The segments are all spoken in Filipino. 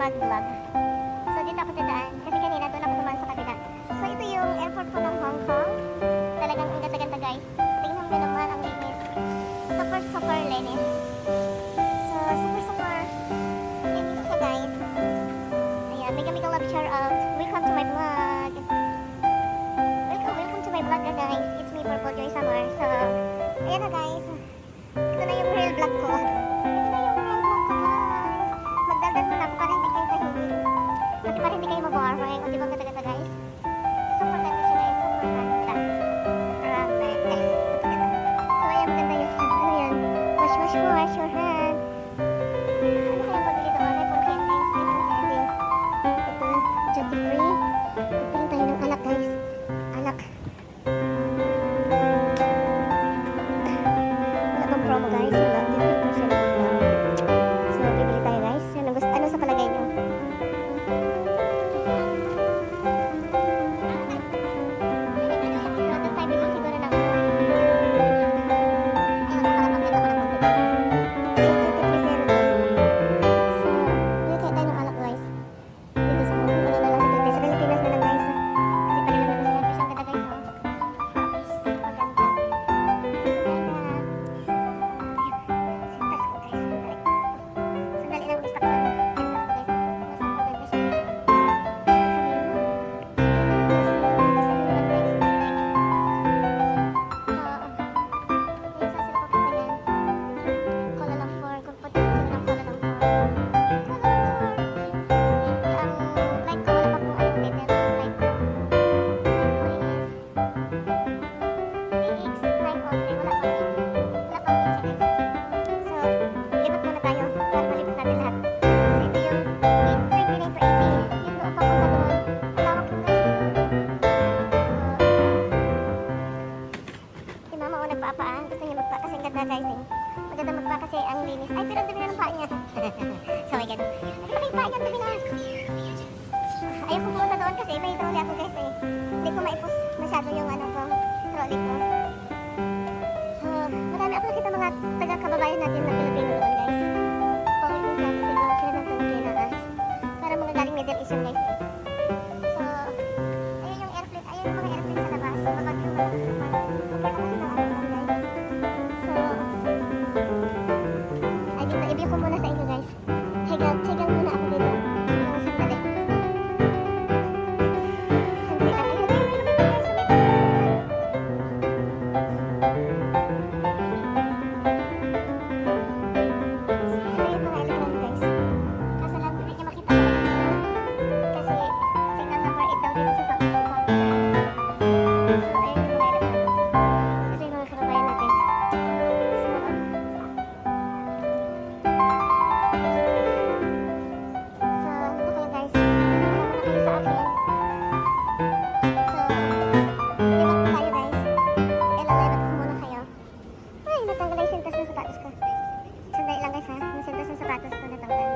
mag-vlog. So, dito ako dadaan. Kasi kanina doon ako dumaan sa kabila. So, ito yung airport po ng Hong Kong. Talagang ang ganda-ganda guys. Tingnan mo naman ang linis. Super, super linis. So, super, super linis siya guys. Ayan, mega love shout out. Welcome to my vlog. Welcome to my vlog guys. It's me, Purple Joy Summer. So, ayan na guys. Ito na yung real vlog ko. Magdaldal muna ako para hindi kayo tahimik. Kasi para hindi kayo maboring. O diba ganda-ganda guys? Super ganda siya guys. Super ganda. Grabe guys. Super ganda. So ayan, maganda yung ano yan. Wash your hand. Ano kayang pabili doon? Ay, pang candy. Ito, duty free. Pagpili tayo ng alak guys. Alak. Wala bang promo guys? Wala. 50% off lang. So, bibili tayo guys. Ano sa palagay nyo? So, doon tayo bibili siguro ng So, bibili tayo ng alak guys. Dito sa Pilipinas na lang guys. Kasi pala naman kasi siyang ganda guys. Promise. Super ganda. Sintas ko guys. Sandali lang, gusto ko lang sintas ko guys. Mas maganda siya guys. Kuala Lumpur, kung pati ko sila ng Kuala Lumpur. Flight ko, wala pa kung anong date na flight ko. Is CX903, wala pang date siya guys. So, lipat muna tayo para malipat natin lahat. So, ito yung 29 to 80. Yung doon pa punta doon. Ang lawak yung guys. So, si mama o nagpaapaan. Gusto niya magpa kasi ang ganda guys eh. Maganda magpa kasi ang linis. Ay, pero ang dumi na ng paa niya. So, ay ganun. Ay, pala yung paa niya, ang dumi na. Ayaw ko pumunta doon kasi may trolley ako guys eh. Hindi ko maipos masyado yung ano ko, trolley ko. So, marami ako nakita mga taga-kababayan natin na Pilipino doon guys. Pauwi din sila kasi doon sila ng Pilipinas. Para mga galing Middle Eastern guys eh. So, ayun yung airplane, ayun yung mga airplane sa labas. Babagyo na lang super. Super kasi ng ano doon guys. So, ay dito, i-view ko muna sa inyo guys. Check out muna ako dito. Yung sandali. Sandali lang. Ayun, ito yung mga airplane guys. Kaso lang, hindi niya makita ko. Kasi, signal number 8 daw dito sa South Africa. So, ayun yung mga airplane. Ito yung mga kababayan natin. So, ano kayo guys? Sama na kayo sa akin. So, lipat po tayo guys. Ilalipat ko muna kayo. Ay, natanggal na yung sintas ng sapatos ko. Sandali lang guys ha. Yung sintas ng sapatos ko natanggal.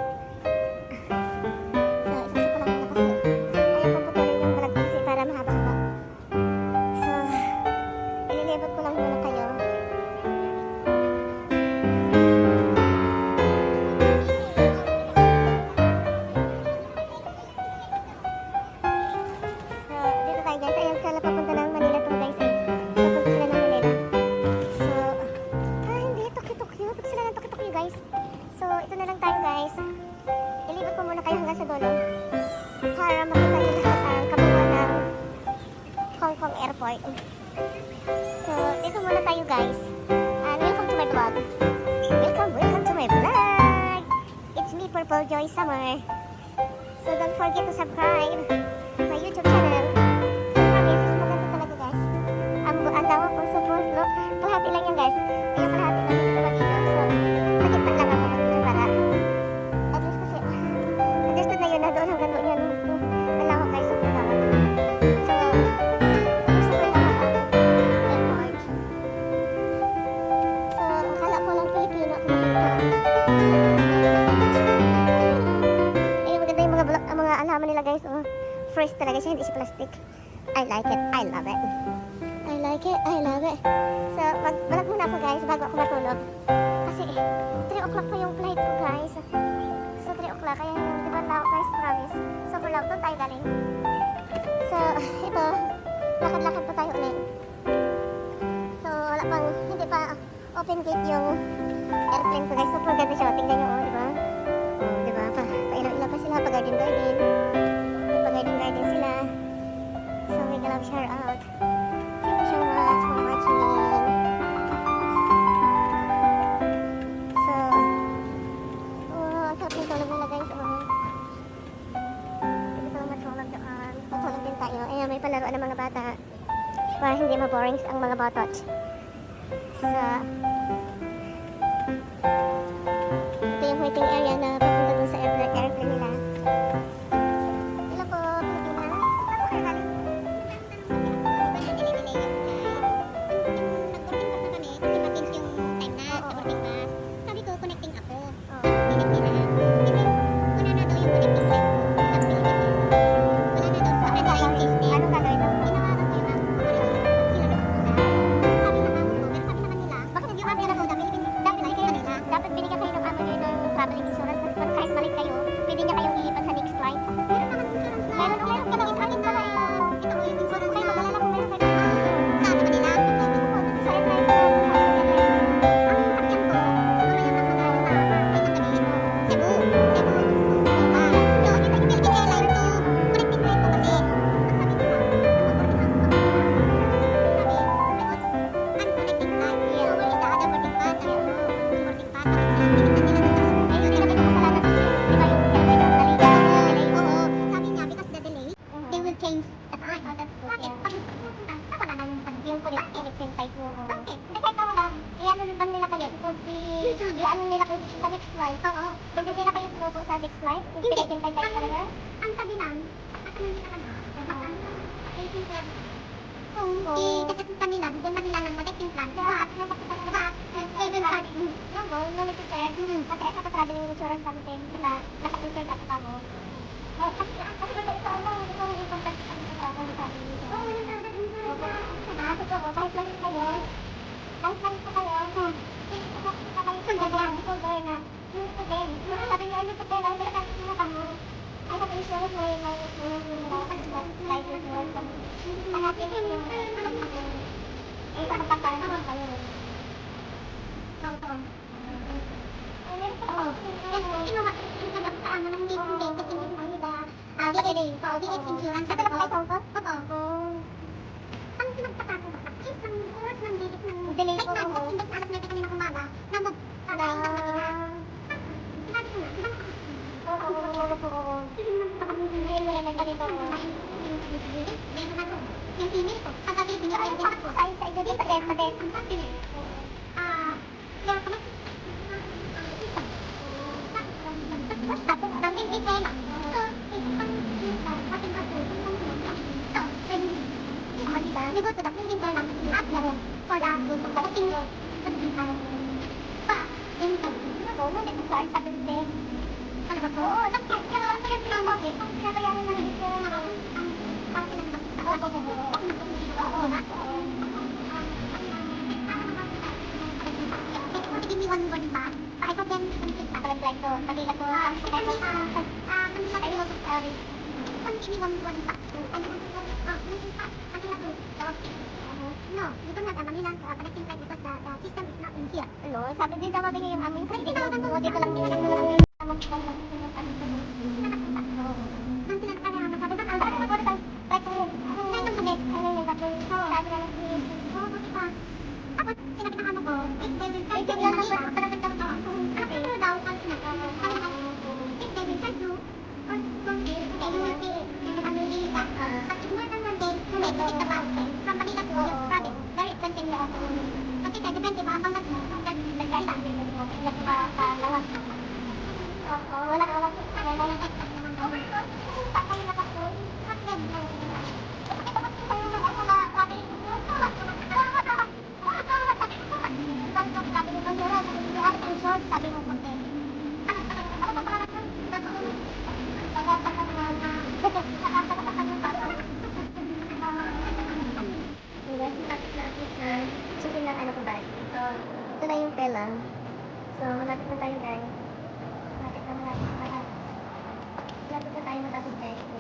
So, isasok ko lang muna kasi ayaw kong putulin yung vlog ko kasi para mahaba-haba. So, ililipat ko lang muna kayo. So, dito tayo guys. Ayan sila papunta ng Manila to guys eh. Papunta sila ng Manila. So, hindi. Tokyo. Papunta sila ng Tokyo guys. So, ito na lang tayo guys. Ilibot ko muna kayo hanggang sa dulo. Para makita nyo lahat ang kabuuan ng Hong Kong Airport. So, dito muna tayo guys. And welcome to my vlog. Welcome to my vlog. It's me, Purple Joy Summer. So, don't forget to subscribe my YouTube channel. So, promise, is maganda talaga guys. Ang dawa kong support, no? Kalahati lang yan guys. Ayun, kalahati lang dito ba dito. So, sa gitna lang ako dito para at least kasi, understood na yun na doon hanggang doon yan. Ang lawak guys, super lawak. So, super lawak ang airport. So, akala ko lang Pilipino ako makita. fresh talaga siya, hindi siya plastic. I like it. I love it. I like it. I love it. So, mag-vlog muna ako guys bago ako matulog. Kasi 3 o'clock pa yung flight ko guys. So, 3 o'clock. Kaya di ba tao guys, promise. So, for lang, doon tayo galing. So, ito, lakad-lakad pa tayo ulit. So, wala pang, hindi pa open gate yung airplane ko guys. Super ganda siya. Tingnan nyo, di ba? Di ba? Pa-ilaw-ilaw pa sila. Pa-garden-garden. May pa-garden-garden sila. So, we can love share out. Thank you so much for watching. So, ang sarap ng tulog nila guys. Hindi ko lang matulog doon. Matulog din tayo. Ayan, may palaruan ng mga bata. Para hindi ma-boring ang mga batot. So, ito yung waiting area na papunta dun sa airplane nila. Hello po, Pilipinas. Saan po kayo galing? Dapat binigyan kayo ng traveling insurance kasi kung kahit mali kayo, pwede niya kayong ilipat sa next flight. Meron ka daw akin pala ito yung insurance kayo, magalala kung meron kayo. Sa Manila? Sa airline ko. Ang sakyan ko, siguro yung Cebu. So, ito yung Philippine Airlines to connecting flight ko kasi. Ang sabi nila, unconnecting flight. So, where is the other boarding pass? Boarding pass. Change the time. Bakit? Ako na nang yung connecting site mo. Bakit? Kasi kahit ako lang, i-ano ba nila kayo? I-ano nila kayo sa next flight? Oo. Pwede nila kayo sumubo sa next flight? Yung connecting site talaga? Ang sabi lang, at hindi talaga. Kung i-kasatutan nila, bigyan na nila ng connecting plan. Lahat. Even card. No necessary. Kasi ako traveling insurance namin. Nakaprepare ka sa tao. Kasi ito ang importante sa mga tao ng traveling insurance. Totoo, kahit lang kayo, cover na. Sabi niyo, ano sa pera, wala kang mga kamo. Ay, sa insurance, may life insurance. Hanapin yung kapagpapaan naman kayo. Totoo. Insurance. Sa talaga ito? Oo. Ang pinagpaka ko, is ng oras ng delay ko. Imbes alas 9 kami na umaga, nabog. Yung email ko, kagabi, binigay din ako sa iyo din, pader. Tapos, ang email lang. So, we go to the printing line and ask them for the collecting pa. Then we go, no necessary sa pwede. Ano ba po? Oo, pero ang pwede na mo, kung pinabayaran ng insurance, ang pinagpapakawa ko. Oo na. Kung give me one more, di ba? Kahit pa din, nakalang blind to. Pagila ko, kung give me one more, di ba? No, dito na Manila connecting flight because the system is not in here. Ano? Sabi din daw mabigay yung aming credit. Dito lang nila sabi mo konti. Ano ito na yung Pela. So, malapit na tayo guys. Malapit na. Malapit na tayo matapos guys.